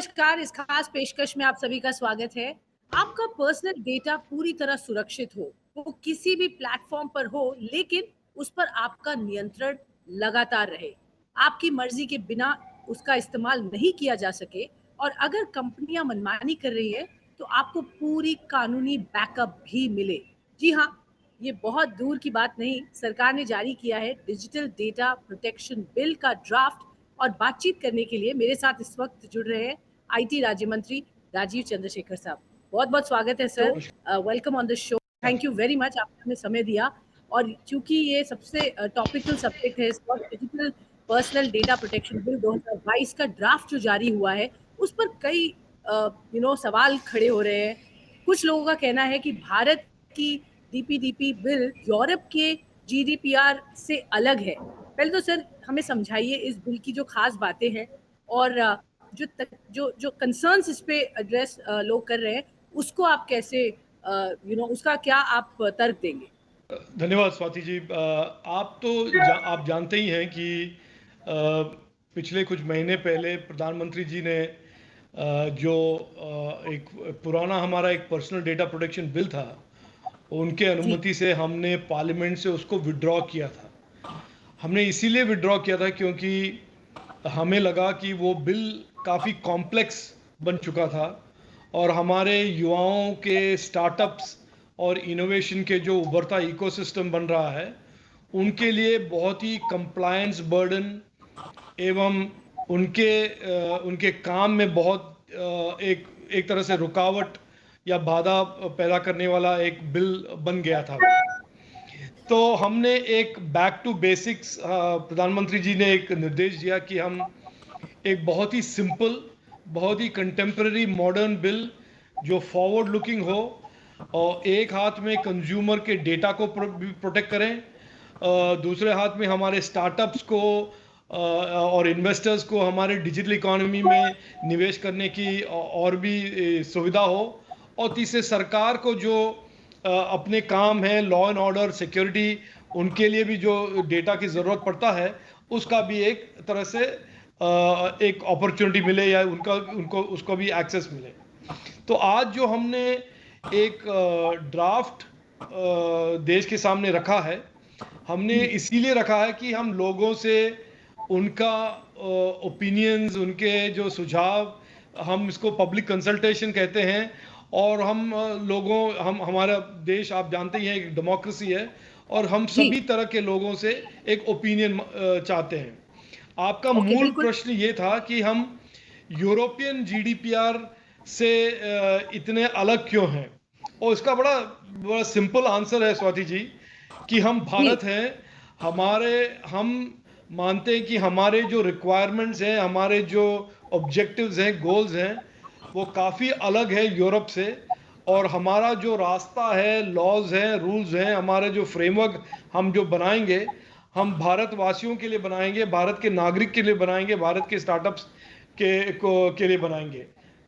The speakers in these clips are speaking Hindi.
नमस्कार, इस खास पेशकश में आप सभी का स्वागत है। आपका पर्सनल डेटा पूरी तरह सुरक्षित हो, वो किसी भी प्लेटफॉर्म पर हो, लेकिन उस पर आपका नियंत्रण लगातार रहे। आपकी मर्जी के बिना उसका इस्तेमाल नहीं किया जा सके और अगर कंपनियां मनमानी कर रही है, तो आपको पूरी कानूनी बैकअप भी मिले। जी हाँ, ये बहुत दूर की बात नहीं, सरकार ने जारी किया है डिजिटल डेटा प्रोटेक्शन बिल का ड्राफ्ट। और बातचीत करने के लिए मेरे साथ इस वक्त जुड़ रहे हैं आईटी राज्य मंत्री राजीव चंद्रशेखर साहब। बहुत बहुत स्वागत है sir, welcome on the show. Thank you very much, आपने हमें समय दिया। और चूंकि ये सबसे टॉपिकल सब्जेक्ट है इस वक्त, digital personal data protection bill 2022 का ड्राफ्ट जो जारी हुआ है, उस पर कई सवाल खड़े हो रहे हैं। कुछ लोगों का कहना है कि भारत की डीपीडीपी बिल यूरोप के जीडीपीआर से अलग है। पहले तो सर हमें समझाइए इस बिल की जो खास बातें हैं और जो जो कंसर्न्स इस पे एड्रेस लोग कर रहे हैं, उसको आप कैसे उसका क्या आप तर्क देंगे? धन्यवाद स्वाति जी। आप जानते ही हैं कि पिछले कुछ महीने पहले प्रधानमंत्री जी ने एक पुराना हमारा एक पर्सनल डेटा प्रोटेक्शन बिल था, उनके जी अनुमति से हमने पार्लियामेंट से उसको विड्रॉ किया था। हमने इसीलिए विड्रॉ किया था क्योंकि हमें लगा कि वो बिल काफ़ी कॉम्प्लेक्स बन चुका था और हमारे युवाओं के स्टार्टअप्स और इनोवेशन के जो उभरता इकोसिस्टम बन रहा है, उनके लिए बहुत ही कंप्लायंस बर्डन एवं उनके काम में बहुत एक एक तरह से रुकावट या बाधा पैदा करने वाला एक बिल बन गया था। तो हमने एक बैक टू बेसिक्स, प्रधानमंत्री जी ने एक निर्देश दिया कि हम एक बहुत ही सिंपल, बहुत ही कंटेम्प्रेरी मॉडर्न बिल जो फॉरवर्ड लुकिंग हो और एक हाथ में कंज्यूमर के डेटा को प्रोटेक्ट करें, दूसरे हाथ में हमारे स्टार्टअप्स को और इन्वेस्टर्स को हमारे डिजिटल इकोनॉमी में निवेश करने की और भी सुविधा हो, और तीसरे सरकार को जो अपने काम है लॉ एंड ऑर्डर सिक्योरिटी, उनके लिए भी जो डेटा की ज़रूरत पड़ता है, उसका भी एक तरह से एक अपॉर्चुनिटी मिले या उनको उसको भी एक्सेस मिले। तो आज जो हमने एक ड्राफ्ट देश के सामने रखा है, हमने इसीलिए रखा है कि हम लोगों से उनका ओपिनियंस, उनके जो सुझाव, हम इसको पब्लिक कंसल्टेशन कहते हैं, और हम हमारा देश आप जानते ही हैं एक डेमोक्रेसी है, और हम जी सभी तरह के लोगों से एक ओपिनियन चाहते हैं। आपका ओके, मूल बिल्कुल। प्रश्न ये था कि हम यूरोपियन जीडीपीआर से इतने अलग क्यों हैं, और इसका बड़ा बड़ा सिंपल आंसर है स्वाति जी, कि हम जी भारत हैं। हम मानते हैं कि हमारे जो रिक्वायरमेंट्स हैं, हमारे जो ऑब्जेक्टिव्स हैं, गोल्स हैं, वो काफ़ी अलग है यूरोप से। और हमारा जो रास्ता है, लॉज हैं, रूल्स हैं, हमारे जो फ्रेमवर्क हम जो बनाएंगे, हम भारतवासियों के लिए बनाएंगे, भारत के नागरिक के लिए बनाएंगे, भारत के स्टार्टअप्स के लिए बनाएंगे।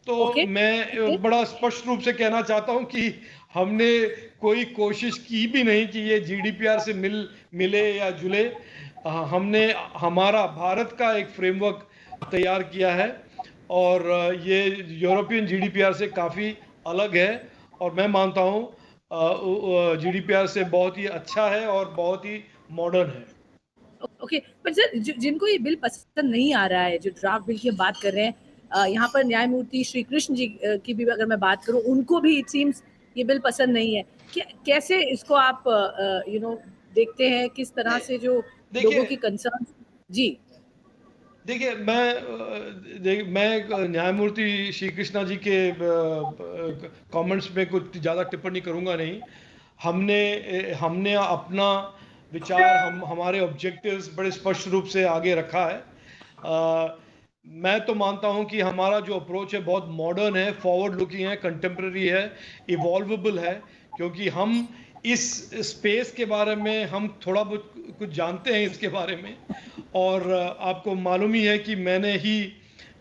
तो ओके ओके मैं बड़ा स्पष्ट रूप से कहना चाहता हूं कि हमने कोई कोशिश की भी नहीं कि ये जीडीपीआर से मिले या जुले। हमने हमारा भारत का एक फ्रेमवर्क तैयार किया है, और ये यूरोपियन जीडीपीआर से काफ़ी अलग है, और मैं मानता हूँ जीडीपीआर से बहुत ही अच्छा है और बहुत ही मॉडर्न है। ओके। पर सर जिनको ये बिल पसंद नहीं आ रहा है, जो ड्राफ्ट बिल की हम बात कर रहे हैं, यहाँ पर न्यायमूर्ति श्री कृष्ण जी की भी अगर मैं बात करूँ, उनको भी इट सीम्स ये बिल पसंद नहीं है। कैसे इसको आप देखते हैं, किस तरह से जो लोगों देखिए की कंसर्न? जी देखिए मैं न्यायमूर्ति श्री कृष्णा जी के कमेंट्स में कुछ ज़्यादा टिप्पणी करूंगा नहीं। हमने अपना विचार, हम हमारे ऑब्जेक्टिव्स बड़े स्पष्ट रूप से आगे रखा है। मैं तो मानता हूं कि हमारा जो अप्रोच है बहुत मॉडर्न है, फॉरवर्ड लुकिंग है, कंटेम्प्रेरी है, इवॉल्वेबल है, क्योंकि हम इस स्पेस के बारे में हम थोड़ा बहुत कुछ जानते हैं इसके बारे में। और आपको मालूम ही है कि मैंने ही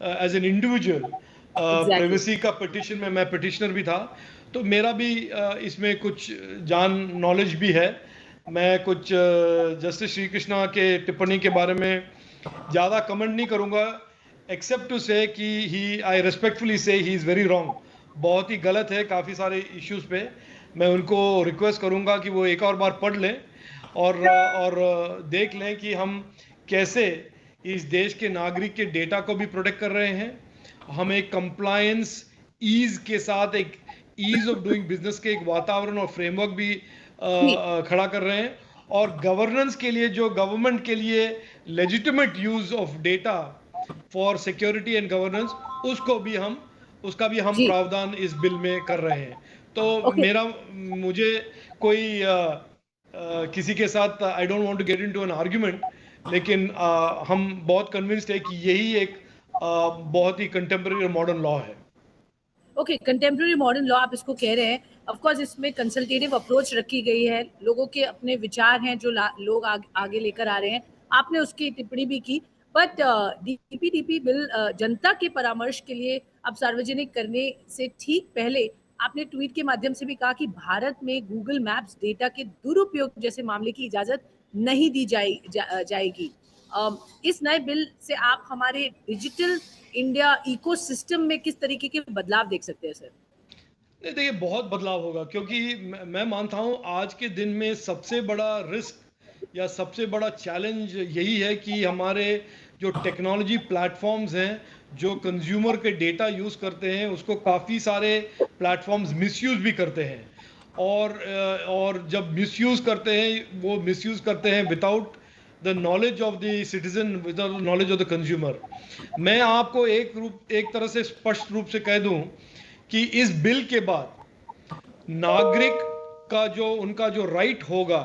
as an individual exactly. Privacy का पिटिशन में मैं पिटिशनर भी था, तो मेरा भी इसमें कुछ नॉलेज भी है। मैं कुछ जस्टिस श्री कृष्णा के टिप्पणी के बारे में ज़्यादा कमेंट नहीं करूँगा, एक्सेप्ट टू से कि ही, आई रेस्पेक्टफुली से ही इज़ वेरी रॉन्ग, बहुत ही गलत है काफ़ी सारे इश्यूज पे। मैं उनको रिक्वेस्ट करूंगा कि वो एक और बार पढ़ लें और देख लें कि हम कैसे इस देश के नागरिक के डेटा को भी प्रोटेक्ट कर रहे हैं, हम एक कंप्लायंस ईज के साथ एक ईज ऑफ डूइंग बिजनेस के एक वातावरण और फ्रेमवर्क भी जी, खड़ा कर रहे हैं, और गवर्नेंस के लिए जो गवर्नमेंट के लिए legitimate use of data for security and governance, उसका भी हम जी, प्रावधान इस बिल में कर रहे हैं। तो ओके, मुझे कोई किसी के साथ I don't want to get into an argument, लेकिन हम बहुत कन्विंस्ड है कि यही एक बहुत ही कंटेम्प्रेरी और मॉडर्न लॉ है। ओके, कंटेम्प्रेरी मॉडर्न लॉ आप इसको कह रहे हैं। ऑफ कोर्स इसमें कंसल्टेटिव अप्रोच रखी गई है, लोगों के अपने विचार हैं जो लोग आगे लेकर आ रहे हैं। आपने उसकी टिप्पणी भी की, बट डीपीडीपी बिल जनता के परामर्श के लिए अब सार्वजनिक करने से ठीक पहले आपने ट्वीट के माध्यम से भी कहा कि भारत में गूगल मैप्स डेटा के दुरुपयोग जैसे मामले की इजाजत नहीं दी जाएगी। इस नए बिल से आप हमारे डिजिटल इंडिया इकोसिस्टम में किस तरीके के बदलाव देख सकते हैं सर? नहीं, देखिए बहुत बदलाव होगा, क्योंकि मैं मानता हूँ आज के दिन में सबसे बड़ा रिस्क या सबसे बड़ा चैलेंज यही है कि हमारे जो टेक्नोलॉजी प्लेटफॉर्म्स हैं, जो कंज्यूमर के डेटा यूज़ करते हैं, उसको काफ़ी सारे प्लेटफॉर्म्स मिसयूज़ भी करते हैं। और जब मिसयूज़ करते हैं, वो मिसयूज़ करते हैं without the knowledge of the citizen, without knowledge of the consumer. मैं आपको एक तरह से स्पष्ट रूप से कह दूं कि इस बिल के बाद नागरिक का जो उनका जो राइट होगा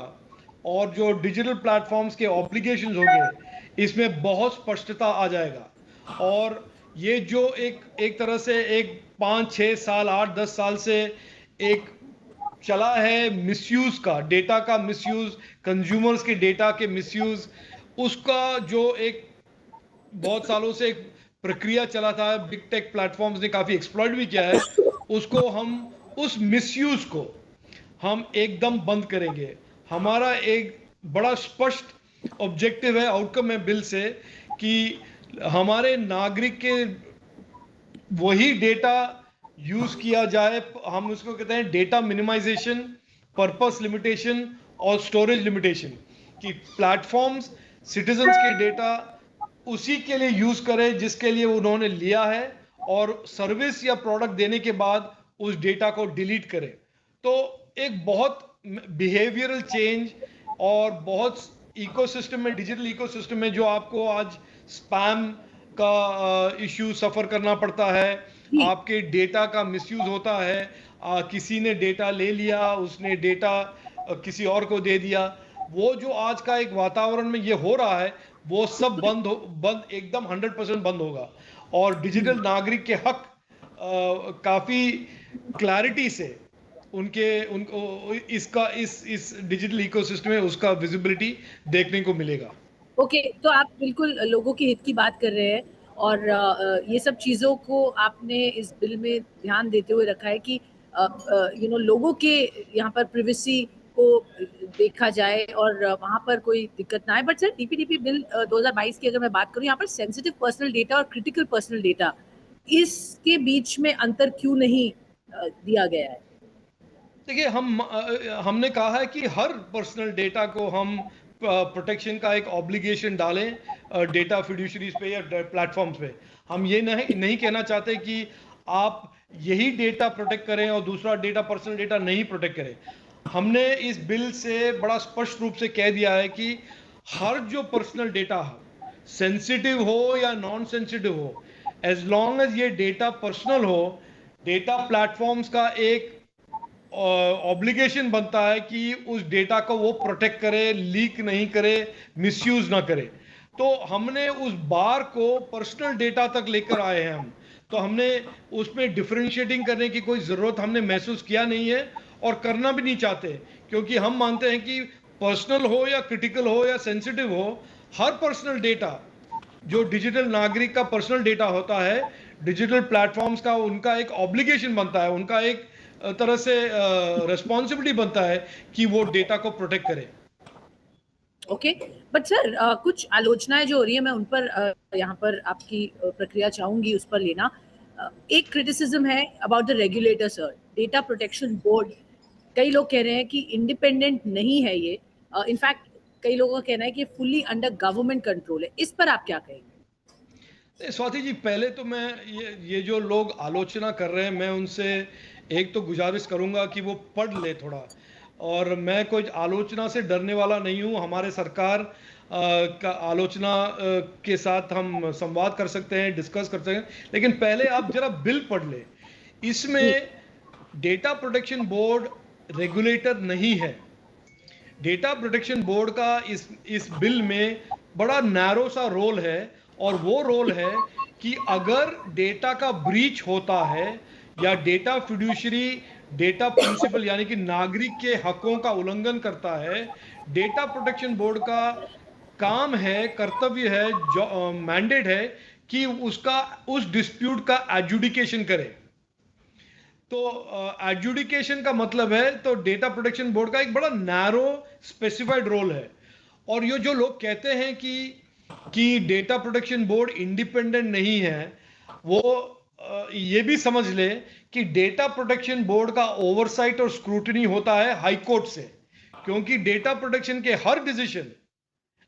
और जो डिजिटल प्लेटफॉर्म्स के ऑब्लिगेशंस होंगे, इसमें बहुत स्पष्टता आ जाएगा। और ये जो एक एक तरह से एक 5 6 साल 8 10 साल से एक चला है मिसयूज का, डेटा का मिसयूज, कंज्यूमर्स के डेटा के मिसयूज, उसका जो एक बहुत सालों से एक प्रक्रिया चला था, बिग टेक प्लेटफॉर्म्स ने काफी एक्सप्लॉइट भी किया है उसको, हम उस मिसयूज को हम एकदम बंद करेंगे। हमारा एक बड़ा स्पष्ट ऑब्जेक्टिव है, आउटकम है बिल से, कि हमारे नागरिक के वही डेटा यूज किया जाए। हम उसको कहते हैं डेटा मिनिमाइजेशन, पर्पस लिमिटेशन और स्टोरेज लिमिटेशन, कि प्लेटफॉर्म्स सिटीजन्स के डेटा उसी के लिए यूज करें जिसके लिए उन्होंने लिया है, और सर्विस या प्रोडक्ट देने के बाद उस डेटा को डिलीट करें। तो एक बहुत बिहेवियरल चेंज, और बहुत इकोसिस्टम में, डिजिटल इकोसिस्टम में जो आपको आज स्पैम का इश्यू सफर करना पड़ता है, जी, आपके डेटा का मिसयूज होता है, किसी ने डेटा ले लिया, उसने डेटा किसी और को दे दिया, वो जो आज का एक वातावरण में ये हो रहा है, वो सब बंद एकदम 100% बंद होगा। और डिजिटल नागरिक के हक काफी क्लैरिटी से उनके उनको इसका इस डिजिटल इकोसिस्टम में उसका विजिबिलिटी देखने को मिलेगा। ओके, तो आप बिल्कुल लोगों के हित की बात कर रहे हैं और ये सब चीज़ों को आपने इस बिल में ध्यान देते हुए रखा है कि लोगों के यहाँ पर प्राइवेसी को देखा जाए और वहाँ पर कोई दिक्कत ना आए। बट सर डीपीडीपी बिल 2022 की अगर मैं बात करूँ, यहाँ पर सेंसिटिव पर्सनल डेटा और क्रिटिकल पर्सनल डेटा, इसके बीच में अंतर क्यों नहीं दिया गया है? देखिए, हमने कहा है कि हर पर्सनल डेटा को हम प्रोटेक्शन का एक ऑब्लिगेशन डालें डेटा फिड्यूशरीज पे या प्लेटफॉर्म्स पे। हम ये नहीं कहना चाहते कि आप यही डेटा प्रोटेक्ट करें और दूसरा डेटा, पर्सनल डेटा नहीं प्रोटेक्ट करें। हमने इस बिल से बड़ा स्पष्ट रूप से कह दिया है कि हर जो पर्सनल डेटा हो, सेंसिटिव हो या नॉन सेंसिटिव हो, एज लॉन्ग एज ये डेटा पर्सनल हो, डेटा प्लेटफॉर्म्स का एक ऑब्लिगेशन बनता है कि उस डेटा को वो प्रोटेक्ट करे, लीक नहीं करे, मिसयूज ना करे। तो हमने उस बार को पर्सनल डेटा तक लेकर आए हैं हम। तो हमने उसमें डिफरेंशिएटिंग करने की कोई ज़रूरत हमने महसूस किया नहीं है, और करना भी नहीं चाहते, क्योंकि हम मानते हैं कि पर्सनल हो या क्रिटिकल हो या सेंसिटिव हो, हर पर्सनल डेटा जो डिजिटल नागरिक का पर्सनल डेटा होता है, डिजिटल प्लेटफॉर्म्स का उनका एक ऑब्लिगेशन बनता है, उनका एक तरह से रिस्पॉन्सिबिलिटी बनता है कि वो डेटा को प्रोटेक्ट करें। ओके, बट सर कुछ आलोचनाएं जो हो रही है मैं उन पर यहाँ पर आपकी प्रक्रिया चाहूंगी उस पर लेना। एक क्रिटिसिज्म है about the regulator sir, data protection board. कई लोग कह रहे हैं कि इंडिपेंडेंट नहीं है ये। इनफैक्ट कई लोगों का कहना है कि फुल्ली अंडर गवर्नमेंट कंट्रोल है। इस पर आप क्या कहेंगे? स्वाति जी, पहले तो मैं ये जो लोग आलोचना कर रहे हैं, मैं उनसे एक तो गुजारिश करूंगा कि वो पढ़ ले थोड़ा। और मैं कोई आलोचना से डरने वाला नहीं हूं। हमारे सरकार का आलोचना के साथ हम संवाद कर सकते हैं, डिस्कस कर सकते हैं, लेकिन पहले आप जरा बिल पढ़ ले। जी। इसमें डेटा प्रोटेक्शन बोर्ड रेगुलेटर नहीं है। डेटा प्रोटेक्शन बोर्ड का इस बिल में बड़ा नैरो सा रोल है, और वो रोल है कि अगर डेटा का ब्रीच होता है या डेटा फिड्यूशरी डेटा प्रिंसिपल यानी कि नागरिक के हकों का उल्लंघन करता है, डेटा प्रोटेक्शन बोर्ड का काम है, कर्तव्य है, जो मैंडेट है कि उसका उस डिस्प्यूट का एजुडिकेशन करे। तो एडजुडिकेशन का मतलब है, तो डेटा प्रोटेक्शन बोर्ड का एक बड़ा नैरो स्पेसिफाइड रोल है। और ये जो लोग कहते हैं कि डेटा प्रोटेक्शन बोर्ड इंडिपेंडेंट नहीं है, वो ये भी समझ ले कि डेटा प्रोटेक्शन बोर्ड का ओवरसाइट और स्क्रूटनी होता है हाई कोर्ट से, क्योंकि डेटा प्रोटेक्शन के हर डिसीजन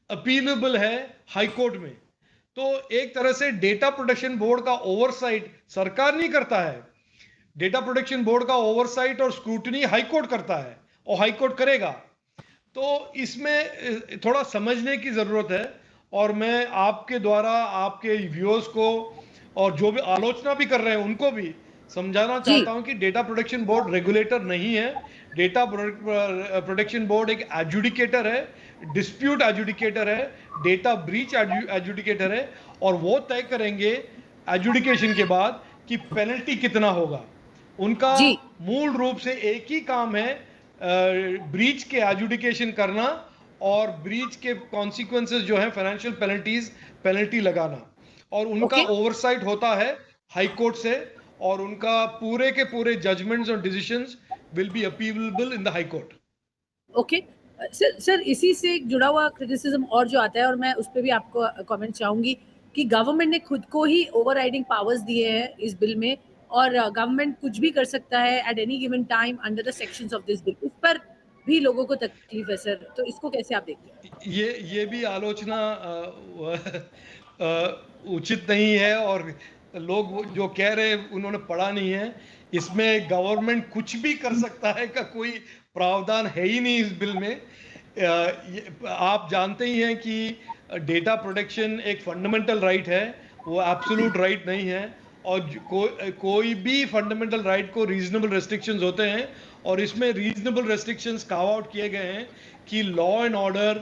अपीलेबल है हाई कोर्ट में। तो एक तरह से डेटा प्रोटेक्शन बोर्ड का ओवरसाइट सरकार नहीं करता है, डेटा प्रोटेक्शन बोर्ड का ओवरसाइट और स्क्रूटनी हाई कोर्ट करता है, और हाई कोर्ट करेगा। तो इसमें थोड़ा समझने की जरूरत है। और मैं आपके द्वारा आपके व्यूअर्स को और जो भी आलोचना भी कर रहे हैं उनको भी समझाना जी। चाहता हूं कि डेटा प्रोटेक्शन बोर्ड रेगुलेटर नहीं है। डेटा प्रोटेक्शन बोर्ड एक एजुडिकेटर है, डिस्प्यूट एजुडिकेटर है, डेटा ब्रीच एजुडिकेटर है, और वो तय करेंगे एजुडिकेशन के बाद कि पेनल्टी कितना होगा। उनका जी। मूल रूप से एक ही काम है, ब्रीच के एजुडिकेशन करना और ब्रीच के कॉन्सिक्वेंसेस जो है फाइनेंशियल पेनल्टी लगाना। और उनका ओके। ओवरसाइट होता है हाई कोर्ट से, और उनका पूरे के पूरे जजमेंट्स और decisions will be appealable in the high court. Okay. Sir sir इसी से जुड़ा हुआ क्रिटिसिज्म और जो आता है, और मैं उस पर भी आपको कमेंट चाहूंगी कि गवर्नमेंट ने खुद को ही ओवरराइडिंग पावर्स दिए हैं इस बिल में, और गवर्नमेंट कुछ भी कर सकता है at any given time under the sections of this bill. इस पर भी लोगों को तकलीफ है सर, तो इसको कैसे आप देखते हैं? ये भी आलोचना उचित नहीं है, और लोग जो कह रहे हैं उन्होंने पढ़ा नहीं है। इसमें गवर्नमेंट कुछ भी कर सकता है का कोई प्रावधान है ही नहीं इस बिल में। आप जानते ही हैं कि डेटा प्रोटेक्शन एक फंडामेंटल राइट है, वो एब्सोल्यूट राइट नहीं है। और कोई भी फंडामेंटल राइट को रीजनेबल रेस्ट्रिक्शंस होते हैं, और इसमें रीजनेबल रेस्ट्रिक्शंस कार्व आउट किए गए हैं कि law and order,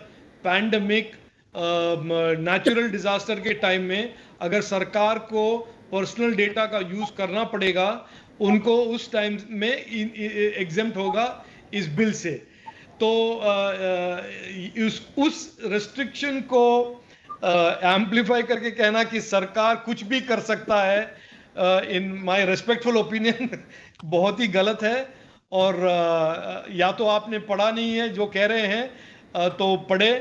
pandemic, natural disaster के टाइम में अगर सरकार को पर्सनल डेटा का यूज करना पड़ेगा, उनको उस टाइम में एग्जेम्प्ट होगा इस बिल से। तो उस रेस्ट्रिक्शन को एम्पलीफाई करके कहना कि सरकार कुछ भी कर सकता है, इन माय रेस्पेक्टफुल ओपिनियन बहुत ही गलत है। और या तो आपने पढ़ा नहीं है जो कह रहे हैं, तो पढ़े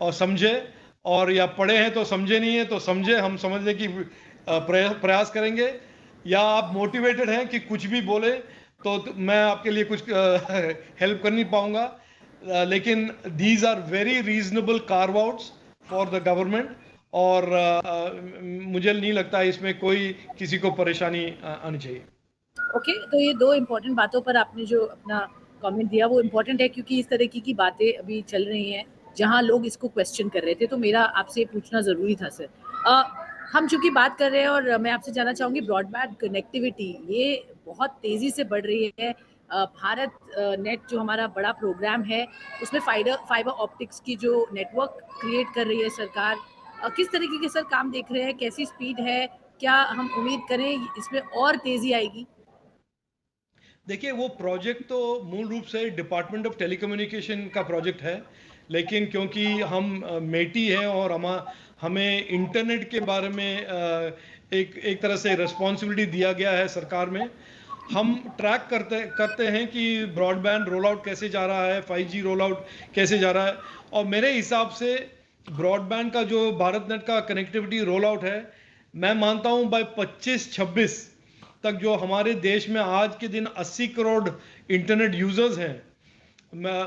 और समझे, और या पढ़े हैं तो समझे नहीं है तो समझे, हम समझने की प्रयास करेंगे। या आप मोटिवेटेड हैं कि कुछ भी बोले तो मैं आपके लिए कुछ हेल्प कर नहीं पाऊंगा। लेकिन these are very reasonable carve outs for the government, और मुझे नहीं लगता इसमें कोई किसी को परेशानी आनी चाहिए। ओके, तो ये दो इम्पोर्टेंट बातों पर आपने जो अपना कमेंट दिया वो इम्पोर्टेंट है, क्योंकि इस तरह की बातें अभी चल रही हैं जहां लोग इसको क्वेश्चन कर रहे थे, तो मेरा आपसे पूछना ज़रूरी था सर। हम चूंकि बात कर रहे हैं, और मैं आपसे जानना चाहूँगी ब्रॉडबैंड कनेक्टिविटी ये बहुत तेज़ी से बढ़ रही है। भारत नेट जो हमारा बड़ा प्रोग्राम है, उसमें फाइबर ऑप्टिक्स की जो नेटवर्क क्रिएट कर रही है सरकार, किस तरीके के सर काम देख रहे हैं, कैसी स्पीड है, क्या हम उम्मीद करें इसमें और तेज़ी आएगी? देखिए, वो प्रोजेक्ट तो मूल रूप से डिपार्टमेंट ऑफ टेलीकम्युनिकेशन का प्रोजेक्ट है, लेकिन क्योंकि हम मेटी हैं और हमें इंटरनेट के बारे में एक एक तरह से रिस्पॉन्सिबिलिटी दिया गया है सरकार में, हम ट्रैक करते हैं कि ब्रॉडबैंड रोल आउट कैसे जा रहा है, 5G रोल आउट कैसे जा रहा है। और मेरे हिसाब से ब्रॉडबैंड का जो भारत नेट का कनेक्टिविटी रोल आउट है, मैं मानता हूं बाय 25-26 तक जो हमारे देश में आज के दिन 80 करोड़ इंटरनेट यूजर्स हैं,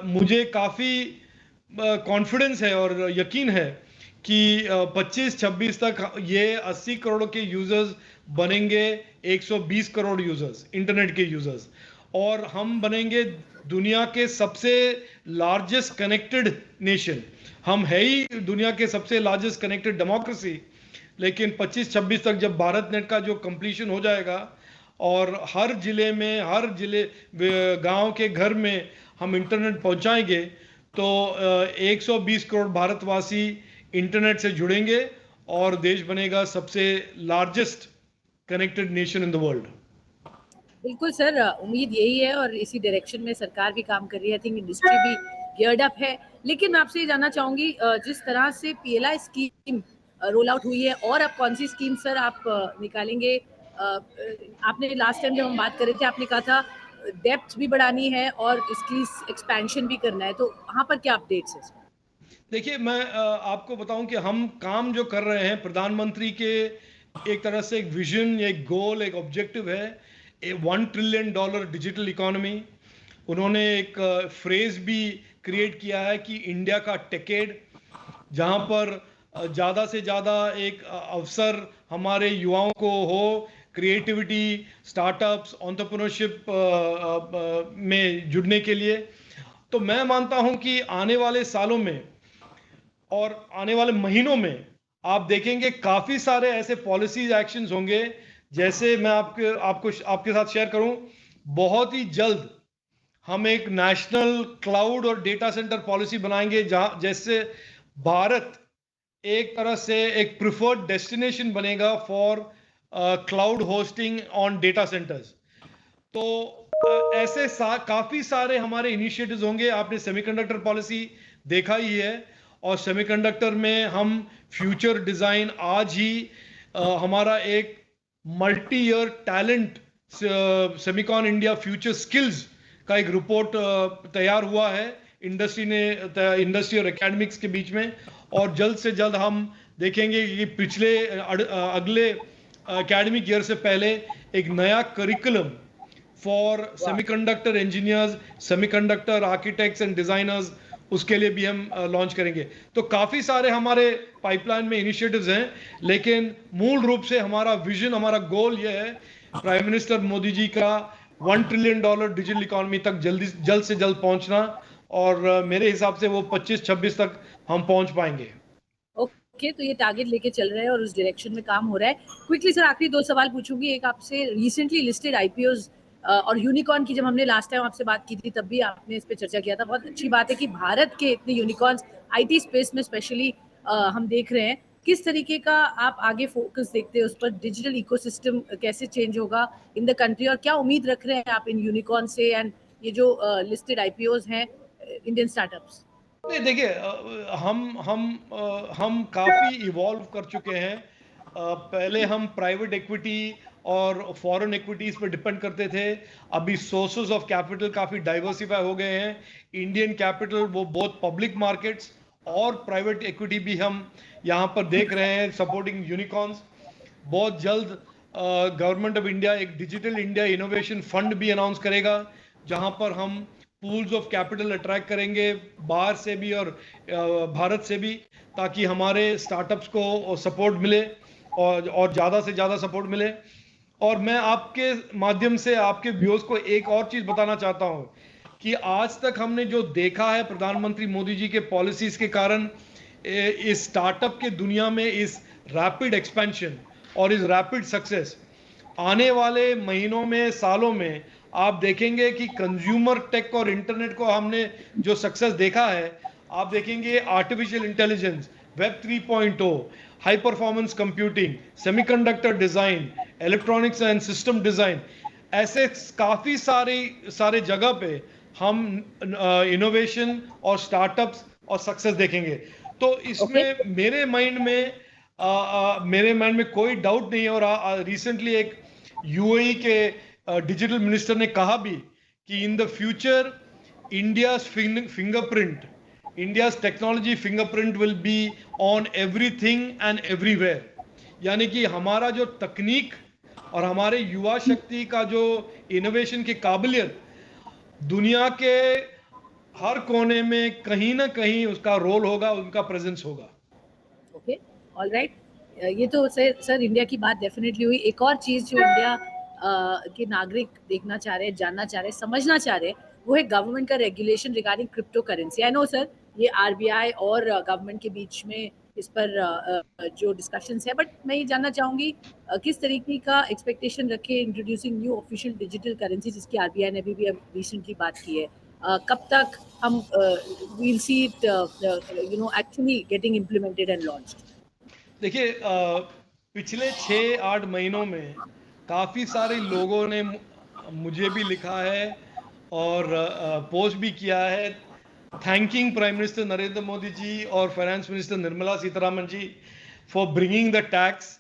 मुझे काफ़ी कॉन्फिडेंस है और यकीन है कि 25-26 तक ये 80 करोड़ के यूजर्स बनेंगे 120 करोड़ यूजर्स, इंटरनेट के यूजर्स, और हम बनेंगे दुनिया के सबसे लार्जेस्ट कनेक्टेड नेशन। हम है ही दुनिया के सबसे लार्जेस्ट कनेक्टेड डेमोक्रेसी, लेकिन 25-26 तक जब भारत नेट का जो कंप्लीशन हो जाएगा और हर जिले गांव के घर में हम इंटरनेट पहुंचाएंगे, तो 120 करोड़ भारतवासी इंटरनेट से जुड़ेंगे और देश बनेगा सबसे largest connected nation in the world. बिल्कुल सर, उम्मीद यही है और इसी डायरेक्शन में सरकार भी काम कर रही है। आई थिंक इंडस्ट्री भी गियर्ड अप है। लेकिन मैं आपसे ये जानना चाहूंगी, जिस तरह से पीएलआई स्कीम रोल आउट हुई है, और अब कौन सी स्कीम सर आप निकालेंगे? आपने लास्ट टाइम जब हम बात कर रहे थे, आपने कहा था डेप्थ भी बढ़ानी है और इसकी एक्सपेंशन भी करना है, तो वहां पर क्या अपडेट्स है? देखिए, मैं आपको बताऊं कि हम काम जो कर रहे हैं, प्रधानमंत्री के एक तरह से एक विजन, एक गोल, एक ऑब्जेक्टिव है, $1 ट्रिलियन डिजिटल इकोनॉमी। उन्होंने एक फ्रेज भी क्रिएट किया है कि इंडिया का टेकेड, जहां पर ज़्यादा से ज़्यादा एक अवसर हमारे युवाओं को हो, क्रिएटिविटी, स्टार्टअप्स, एंटरप्रेन्योरशिप में जुड़ने के लिए। तो मैं मानता हूं कि आने वाले सालों में और आने वाले महीनों में आप देखेंगे काफ़ी सारे ऐसे पॉलिसीज एक्शंस होंगे। जैसे मैं आपके साथ शेयर करूं, बहुत ही जल्द हम एक नेशनल क्लाउड और डेटा सेंटर पॉलिसी बनाएंगे, जहां जैसे भारत एक तरह से एक प्रिफर्ड डेस्टिनेशन बनेगा for cloud hosting on data centres. तो ऐसे काफी सारे हमारे इनिशिएटिव्स होंगे। आपने सेमीकंडक्टर पॉलिसी देखा ही है, और सेमीकंडक्टर में हम फ्यूचर डिजाइन आज ही हमारा एक multi year talent Semicon India future skills का एक रिपोर्ट तैयार हुआ है इंडस्ट्री और एकेडमिक्स के बीच में। और जल्द से जल्द हम देखेंगे कि अगले एकेडमिक ईयर से पहले एक नया curriculum for semiconductor engineers, semiconductor architects and designers, उसके लिए भी हम लॉन्च करेंगे। तो काफी सारे हमारे पाइपलाइन में इनिशिएटिव्स हैं, लेकिन मूल रूप से हमारा विजन, हमारा गोल यह है, प्राइम मिनिस्टर मोदी जी का $1 ट्रिलियन डिजिटल इकोनॉमी तक जल्द से जल्द पहुंचना, और मेरे हिसाब से वो 25-26 तक हम पहुंच पाएंगे। ओके, तो ये टारगेट लेके चल रहे हैं और उस डायरेक्शन में काम हो रहा है। क्विकली सर, आखिरी 2 सवाल पूछूंगी। एक आपसे, रिसेंटली लिस्टेड आईपीओज और यूनिकॉर्न की जब हमने लास्ट टाइम आपसे बात की थी, तब भी आपने इस पे चर्चा किया था। बहुत अच्छी बात है कि भारत के इतने यूनिकॉर्न्स आईटी स्पेस में स्पेशली हम देख रहे हैं। किस तरीके का आप आगे फोकस देखते हैं उस पर? डिजिटल इकोसिस्टम कैसे चेंज होगा इन द कंट्री, और क्या उम्मीद रख रहे हैं आप इन यूनिकॉर्न से एंड ये जो लिस्टेड आईपीओज हैं इंडियन स्टार्टअप्स? नहीं, देखिए, हम काफ़ी इवॉल्व कर चुके हैं। पहले हम प्राइवेट इक्विटी और फॉरेन इक्विटीज पर डिपेंड करते थे। अभी सोर्सेज ऑफ कैपिटल काफ़ी डाइवर्सिफाई हो गए हैं। इंडियन कैपिटल, वो बोथ पब्लिक मार्केट्स और प्राइवेट इक्विटी भी हम यहाँ पर देख रहे हैं, सपोर्टिंग यूनिकॉर्न्स। बहुत जल्द गवर्नमेंट ऑफ इंडिया एक डिजिटल इंडिया इनोवेशन फंड भी अनाउंस करेगा, जहाँ पर हम पूल्स ऑफ कैपिटल अट्रैक्ट करेंगे, बाहर से भी और भारत से भी, ताकि हमारे स्टार्टअप्स को सपोर्ट मिले और ज़्यादा से ज़्यादा सपोर्ट मिले। और मैं आपके माध्यम से आपके व्यूअर्स को एक और चीज़ बताना चाहता हूँ कि आज तक हमने जो देखा है प्रधानमंत्री मोदी जी के पॉलिसीज़ के कारण, इस स्टार्टअप के दुनिया में इस रैपिड एक्सपेंशन और इस रैपिड सक्सेस, आने वाले महीनों में, सालों में आप देखेंगे कि कंज्यूमर टेक और इंटरनेट को हमने जो सक्सेस देखा है, आप देखेंगे artificial intelligence, web 3.0, high performance computing, semiconductor design, electronics and system design, ऐसे काफी सारे जगह पे हम इनोवेशन और स्टार्टअप्स और सक्सेस देखेंगे। तो इसमें मेरे माइंड में कोई डाउट नहीं है। और रिसेंटली एक यूएई के डिजिटल मिनिस्टर ने कहा भी कि in the future India's fingerprint, India's technology fingerprint will be on everything and everywhere. यानी कि हमारा जो तकनीक और हमारे युवा शक्ति का जो इनोवेशन की काबिलियत दुनिया के हर कोने में कहीं ना कहीं उसका रोल होगा, उनका प्रेजेंस होगा। Okay, all right. ये तो सर इंडिया की बात डेफिनेटली हुई। एक और चीज़ जो इंडिया के नागरिक देखना चाह रहे हैं, जानना चाह रहे हैं, समझना चाह रहे हैं, वो है गवर्नमेंट का regulation regarding crypto currency. I know sir, ये आरबीआई और गवर्नमेंट के बीच में इस पर जो डिस्कशंस है, बट मैं ये जानना चाहूँगी किस तरीके का एक्सपेक्टेशन रखे introducing new official digital currency, जिसकी आरबीआई ने भी अब रिसेंटली बात की है। कब तक हम we'll see it actually getting implemented and launched? देखिए, पिछले 6-8 महीनों में काफ़ी सारे लोगों ने मुझे भी लिखा है और पोस्ट भी किया है, thanking prime minister Narendra Modi ji और finance minister Nirmala Sitharaman ji for bringing the tax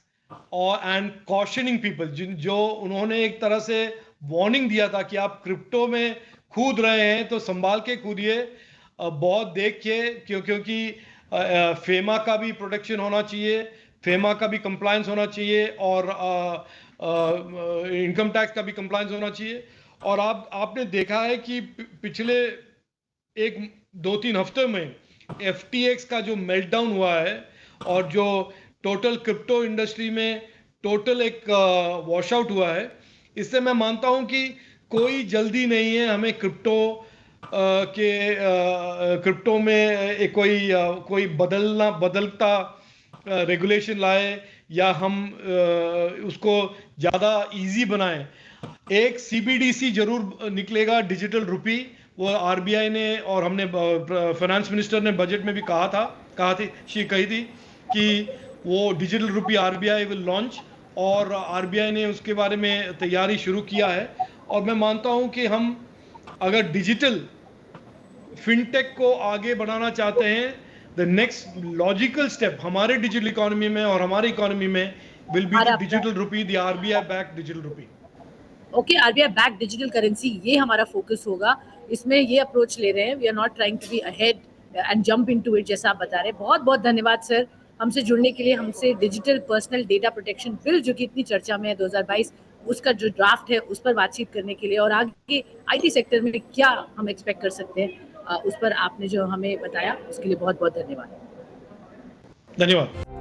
और एंड कॉशनिंग पीपल, जो उन्होंने एक तरह से वार्निंग दिया था कि आप क्रिप्टो में कूद रहे हैं तो संभाल के कूदिए, बहुत देख के, क्योंकि फेमा का भी प्रोटेक्शन होना चाहिए, फेमा का भी कंप्लायंस होना चाहिए और इनकम टैक्स का भी कंप्लायंस होना चाहिए। और आपने देखा है कि पिछले 1-2-3 हफ्ते में FTX का जो मेल्टडाउन हुआ है और जो टोटल क्रिप्टो इंडस्ट्री में टोटल एक वॉश आउट हुआ है, इससे मैं मानता हूं कि कोई जल्दी नहीं है हमें क्रिप्टो में कोई बदलता रेगुलेशन लाए या हम उसको ज़्यादा इजी बनाएं। एक CBDC जरूर निकलेगा, डिजिटल रुपी, वो आरबीआई ने और हमने फाइनेंस मिनिस्टर ने बजट में भी कही थी कि वो digital rupee RBI will launch, और आरबीआई ने उसके बारे में तैयारी शुरू किया है। और मैं मानता हूं कि हम अगर डिजिटल फिनटेक को आगे बढ़ाना चाहते हैं, द नेक्स्ट लॉजिकल स्टेप हमारे डिजिटल इकोनॉमी में और हमारी इकोनॉमी में will be the digital rupee, the RBI back digital rupee. Okay, RBI back digital currency, ये हमारा फोकस होगा। इसमें ये अप्रोच ले रहे हैं, we are not trying to be ahead and jump into it, जैसा आप बता रहे हैं। बहुत बहुत धन्यवाद सर हमसे जुड़ने के लिए, हमसे digital personal data protection bill जो कि इतनी चर्चा में है 2022, उसका जो ड्राफ्ट है उस पर बातचीत करने के लिए, और आगे आईटी सेक्टर में क्या हम एक्सपेक्ट कर सकते हैं उस पर आपने जो हमें बताया, उसके लिए बहुत बहुत धन्यवाद। धन्यवाद।